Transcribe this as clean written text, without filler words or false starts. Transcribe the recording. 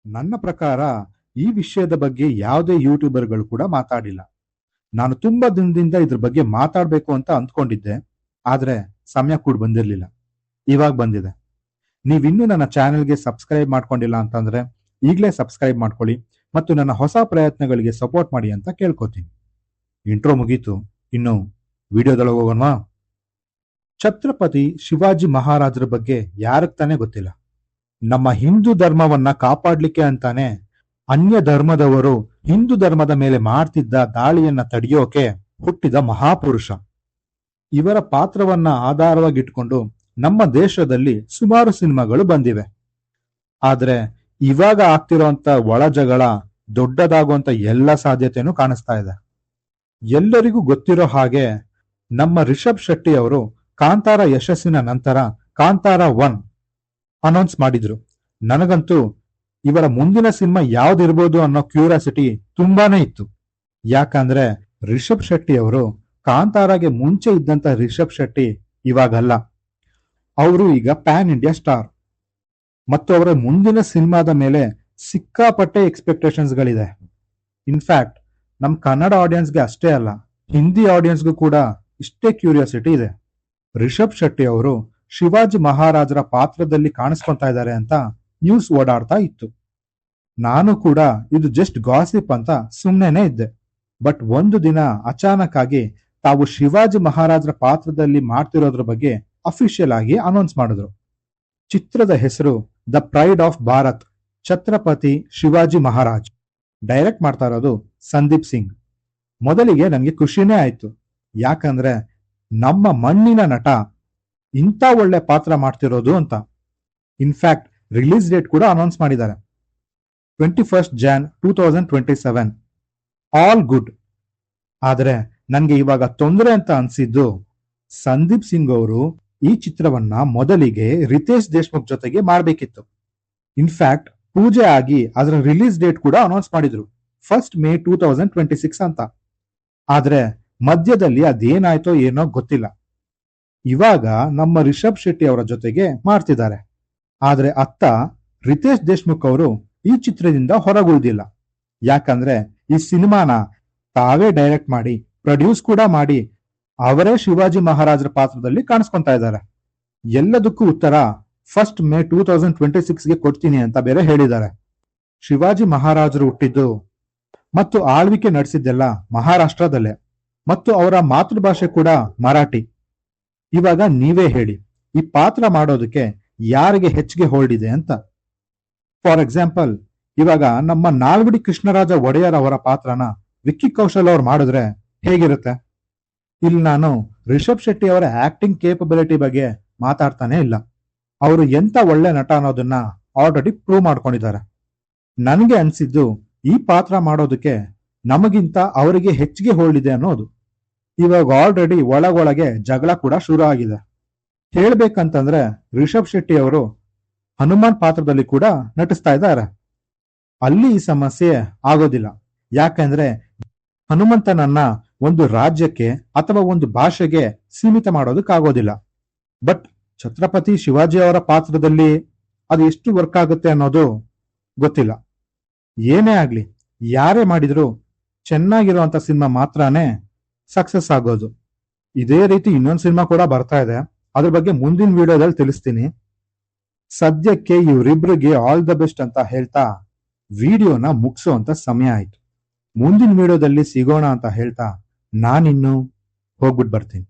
ನನ್ನ ಪ್ರಕಾರ ಈ ವಿಷಯದ ಬಗ್ಗೆ ಯಾವುದೇ ಯೂಟ್ಯೂಬರ್ಗಳು ಕೂಡ ಮಾತಾಡಿಲ್ಲ. ನಾನು ತುಂಬಾ ದಿನದಿಂದ ಇದ್ರ ಬಗ್ಗೆ ಮಾತಾಡ್ಬೇಕು ಅಂತ ಅಂದ್ಕೊಂಡಿದ್ದೆ, ಆದ್ರೆ ಸಮಯ ಕೂಡ ಬಂದಿರಲಿಲ್ಲ. ಇವಾಗ ಬಂದಿದೆ. ನೀವಿನ್ನೂ ನನ್ನ ಚಾನೆಲ್ಗೆ ಸಬ್ಸ್ಕ್ರೈಬ್ ಮಾಡ್ಕೊಂಡಿಲ್ಲ ಅಂತಂದ್ರೆ ಈಗಲೇ ಸಬ್ಸ್ಕ್ರೈಬ್ ಮಾಡ್ಕೊಳ್ಳಿ ಮತ್ತು ನನ್ನ ಹೊಸ ಪ್ರಯತ್ನಗಳಿಗೆ ಸಪೋರ್ಟ್ ಮಾಡಿ ಅಂತ ಕೇಳ್ಕೊತೀನಿ. ಇಂಟ್ರೋ ಮುಗೀತು, ಇನ್ನು ವಿಡಿಯೋದೊಳಗೆ ಹೋಗೋಣವಾ? ಛತ್ರಪತಿ ಶಿವಾಜಿ ಮಹಾರಾಜರ ಬಗ್ಗೆ ಯಾರಕ್ ತಾನೇ ಗೊತ್ತಿಲ್ಲ. ನಮ್ಮ ಹಿಂದೂ ಧರ್ಮವನ್ನ ಕಾಪಾಡ್ಲಿಕ್ಕೆ ಅಂತಾನೆ ಅನ್ಯ ಧರ್ಮದವರು ಹಿಂದೂ ಧರ್ಮದ ಮೇಲೆ ಮಾಡ್ತಿದ್ದ ದಾಳಿಯನ್ನ ತಡೆಯೋಕೆ ಹುಟ್ಟಿದ ಮಹಾಪುರುಷ. ಇವರ ಪಾತ್ರವನ್ನ ಆಧಾರವಾಗಿಟ್ಕೊಂಡು ನಮ್ಮ ದೇಶದಲ್ಲಿ ಸುಮಾರು ಸಿನಿಮಾಗಳು ಬಂದಿವೆ. ಆದ್ರೆ ಇವಾಗ ಆಗ್ತಿರೋಂತ ಒಳ ಜಗಳ ದೊಡ್ಡದಾಗುವಂತ ಎಲ್ಲ ಸಾಧ್ಯತೆನೂ ಕಾಣಿಸ್ತಾ ಇದೆ. ಎಲ್ಲರಿಗೂ ಗೊತ್ತಿರೋ ಹಾಗೆ ನಮ್ಮ ರಿಷಬ್ ಶೆಟ್ಟಿ ಅವರು ಕಾಂತಾರ ಯಶಸ್ಸಿನ ನಂತರ ಕಾಂತಾರ 1 ಅನೌನ್ಸ್ ಮಾಡಿದ್ರು. ನನಗಂತೂ ಇವರ ಮುಂದಿನ ಸಿನಿಮಾ ಯಾವ್ದಿರ್ಬೋದು ಅನ್ನೋ ಕ್ಯೂರಿಯಾಸಿಟಿ ತುಂಬಾನೇ ಇತ್ತು. ಯಾಕಂದ್ರೆ ರಿಷಬ್ ಶೆಟ್ಟಿ ಅವರು ಕಾಂತಾರಾಗೆ ಮುಂಚೆ ಇದ್ದಂತ ರಿಷಬ್ ಶೆಟ್ಟಿ ಇವಾಗಲ್ಲ. ಅವರು ಈಗ ಪ್ಯಾನ್ ಇಂಡಿಯಾ ಸ್ಟಾರ್ ಮತ್ತು ಅವರ ಮುಂದಿನ ಸಿನಿಮಾದ ಮೇಲೆ ಸಿಕ್ಕಾಪಟ್ಟೆ ಎಕ್ಸ್ಪೆಕ್ಟೇಷನ್ಸ್ ಗಳಿದೆ. ಇನ್ಫ್ಯಾಕ್ಟ್ ನಮ್ ಕನ್ನಡ ಆಡಿಯನ್ಸ್ಗೆ ಅಷ್ಟೇ ಅಲ್ಲ, ಹಿಂದಿ ಆಡಿಯನ್ಸ್ಗೂ ಕೂಡ ಇಷ್ಟೇ ಕ್ಯೂರಿಯಾಸಿಟಿ ಇದೆ. ರಿಷಬ್ ಶೆಟ್ಟಿ ಅವರು ಶಿವಾಜಿ ಮಹಾರಾಜರ ಪಾತ್ರದಲ್ಲಿ ಕಾಣಿಸ್ಕೊತಾ ಇದ್ದಾರೆ ಅಂತ ನ್ಯೂಸ್ ಓಡಾಡ್ತಾ ಇತ್ತು. ನಾನು ಕೂಡ ಇದು ಜಸ್ಟ್ ಗಾಸಿಪ್ ಅಂತ ಸುಮ್ಮನೆ ಇದ್ದೆ. ಬಟ್ ಒಂದು ದಿನ ಅಚಾನಕ್ ಆಗಿ ತಾವು ಶಿವಾಜಿ ಮಹಾರಾಜರ ಪಾತ್ರದಲ್ಲಿ ಮಾಡ್ತಿರೋದ್ರ ಬಗ್ಗೆ ಅಫಿಷಿಯಲ್ ಆಗಿ ಅನೌನ್ಸ್ ಮಾಡಿದ್ರು. ಚಿತ್ರದ ಹೆಸರು the pride of Bharat, Chhatrapati Shivaji Maharaj. Direct ಮಾಡ್ತಾ ಇರೋದು ಸಂದೀಪ್ ಸಿಂಗ್. ಮೊದಲಿಗೆ ನನಗೆ ಖುಷಿನೇ ಆಯ್ತು, ಯಾಕಂದ್ರೆ ನಮ್ಮ ಮಣ್ಣಿನ ನಟ ಇಂಥ ಒಳ್ಳೆ ಪಾತ್ರ ಮಾಡ್ತಿರೋದು ಅಂತ. ಇನ್ಫ್ಯಾಕ್ಟ್ ರಿಲೀಸ್ ಡೇಟ್ ಕೂಡ ಅನೌನ್ಸ್ ಮಾಡಿದ್ದಾರೆ, 21 Jan 2027. All good. ಆದ್ರೆ ನನ್ಗೆ ಇವಾಗ ತೊಂದರೆ ಅಂತ ಅನ್ಸಿದ್ದು, ಸಂದೀಪ್ ಸಿಂಗ್ ಅವರು ಈ ಚಿತ್ರವನ್ನ ಮೊದಲಿಗೆ ರಿತೇಶ್ ದೇಶ್ಮುಖ್ ಜೊತೆಗೆ ಮಾಡ್ಬೇಕಿತ್ತು. ಇನ್ಫ್ಯಾಕ್ಟ್ ಪೂಜೆ ಆಗಿ ಅದರ ರಿಲೀಸ್ ಡೇಟ್ ಕೂಡ ಅನೌನ್ಸ್ ಮಾಡಿದ್ರು, 1 May 2026 ಅಂತ. ಆದ್ರೆ ಮಧ್ಯದಲ್ಲಿ ಅದೇನಾಯ್ತೋ ಏನೋ ಗೊತ್ತಿಲ್ಲ. ಇವಾಗ ನಮ್ಮ ರಿಷಬ್ ಶೆಟ್ಟಿ ಅವರ ಜೊತೆಗೆ ಮಾಡ್ತಿದ್ದಾರೆ. ಆದ್ರೆ ಅತ್ತ ರಿತೇಶ್ ದೇಶ್ಮುಖ್ ಅವರು ಈ ಚಿತ್ರದಿಂದ ಹೊರಗುಳಿದಿಲ್ಲ. ಯಾಕಂದ್ರೆ ಈ ಸಿನಿಮಾನ ತಾವೇ ಡೈರೆಕ್ಟ್ ಮಾಡಿ ಪ್ರೊಡ್ಯೂಸ್ ಕೂಡ ಮಾಡಿ ಅವರೇ ಶಿವಾಜಿ ಮಹಾರಾಜರ ಪಾತ್ರದಲ್ಲಿ ಕಾಣಿಸ್ಕೊಂತಾ ಇದ್ದಾರೆ. ಎಲ್ಲದಕ್ಕೂ ಉತ್ತರ 1 May 2026ಗೆ ಕೊಡ್ತೀನಿ ಅಂತ ಬೇರೆ ಹೇಳಿದ್ದಾರೆ. ಶಿವಾಜಿ ಮಹಾರಾಜರು ಹುಟ್ಟಿದ್ದು ಮತ್ತು ಆಳ್ವಿಕೆ ನಡೆಸಿದ್ದೆಲ್ಲ ಮಹಾರಾಷ್ಟ್ರದಲ್ಲೇ ಮತ್ತು ಅವರ ಮಾತೃಭಾಷೆ ಕೂಡ ಮರಾಠಿ. ಇವಾಗ ನೀವೇ ಹೇಳಿ, ಈ ಪಾತ್ರ ಮಾಡೋದಕ್ಕೆ ಯಾರಿಗೆ ಹೆಚ್ಚಿಗೆ ಹೋಲ್ಡ್ ಇದೆ ಅಂತ. ಫಾರ್ ಎಕ್ಸಾಂಪಲ್, ಇವಾಗ ನಮ್ಮ ನಾಲ್ವಡಿ ಕೃಷ್ಣರಾಜ ಒಡೆಯರ್ ಅವರ ಪಾತ್ರನ ವಿಕ್ಕಿ ಕೌಶಲ್ ಅವ್ರು ಮಾಡಿದ್ರೆ ಹೇಗಿರುತ್ತೆ? ಇಲ್ಲಿ ನಾನು ರಿಷಬ್ ಶೆಟ್ಟಿ ಅವರ ಆಕ್ಟಿಂಗ್ ಕೇಪಬಿಲಿಟಿ ಬಗ್ಗೆ ಮಾತಾಡ್ತಾನೆ ಇಲ್ಲ. ಅವರು ಎಂತ ಒಳ್ಳೆ ನಟ ಅನ್ನೋದನ್ನ ಆಲ್ರೆಡಿ ಪ್ರೂವ್ ಮಾಡ್ಕೊಂಡಿದ್ದಾರೆ. ನನಗೆ ಅನ್ಸಿದ್ದು, ಈ ಪಾತ್ರ ಮಾಡೋದಕ್ಕೆ ನಮಗಿಂತ ಅವರಿಗೆ ಹೆಚ್ಚಿಗೆ ಹೋಲ್ಡ್ ಇದೆ ಅನ್ನೋದು. ಇವಾಗ ಆಲ್ರೆಡಿ ಒಳಗೊಳಗೆ ಜಗಳ ಕೂಡ ಶುರು ಆಗಿದೆ. ಹೇಳ್ಬೇಕಂತಂದ್ರೆ ರಿಷಬ್ ಶೆಟ್ಟಿ ಅವರು ಹನುಮಾನ್ ಪಾತ್ರದಲ್ಲಿ ಕೂಡ ನಟಿಸ್ತಾ ಇದ್ದಾರೆ. ಅಲ್ಲಿ ಈ ಸಮಸ್ಯೆ ಆಗೋದಿಲ್ಲ, ಯಾಕಂದ್ರೆ ಹನುಮಂತನನ್ನ ಒಂದು ರಾಜ್ಯಕ್ಕೆ ಅಥವಾ ಒಂದು ಭಾಷೆಗೆ ಸೀಮಿತ ಮಾಡೋದಕ್ಕಾಗೋದಿಲ್ಲ. ಬಟ್ ಛತ್ರಪತಿ ಶಿವಾಜಿ ಅವರ ಪಾತ್ರದಲ್ಲಿ ಅದು ಎಷ್ಟು ವರ್ಕ್ ಆಗುತ್ತೆ ಅನ್ನೋದು ಗೊತ್ತಿಲ್ಲ. ಏನೇ ಆಗ್ಲಿ, ಯಾರೇ ಮಾಡಿದ್ರು ಚೆನ್ನಾಗಿರುವಂತ ಸಿನಿಮಾ ಮಾತ್ರನೇ ಸಕ್ಸಸ್ ಆಗೋದು. ಇದೇ ರೀತಿ ಇನ್ನೊಂದು ಸಿನಿಮಾ ಕೂಡ ಬರ್ತಾ ಇದೆ, ಅದ್ರ ಬಗ್ಗೆ ಮುಂದಿನ ವಿಡಿಯೋದಲ್ಲಿ ತಿಳಿಸ್ತೀನಿ. ಸದ್ಯಕ್ಕೆ ಇವರಿಬ್ರಿಗೆ ಆಲ್ ದ ಬೆಸ್ಟ್ ಅಂತ ಹೇಳ್ತಾ ವಿಡಿಯೋನ ಮುಗಿಸೋ ಸಮಯ ಆಯ್ತು. ಮುಂದಿನ ವಿಡಿಯೋದಲ್ಲಿ ಸಿಗೋಣ ಅಂತ ಹೇಳ್ತಾ ನಾನಿನ್ನು ಹೋಗ್ಬಿಟ್ಟು ಬರ್ತೀನಿ.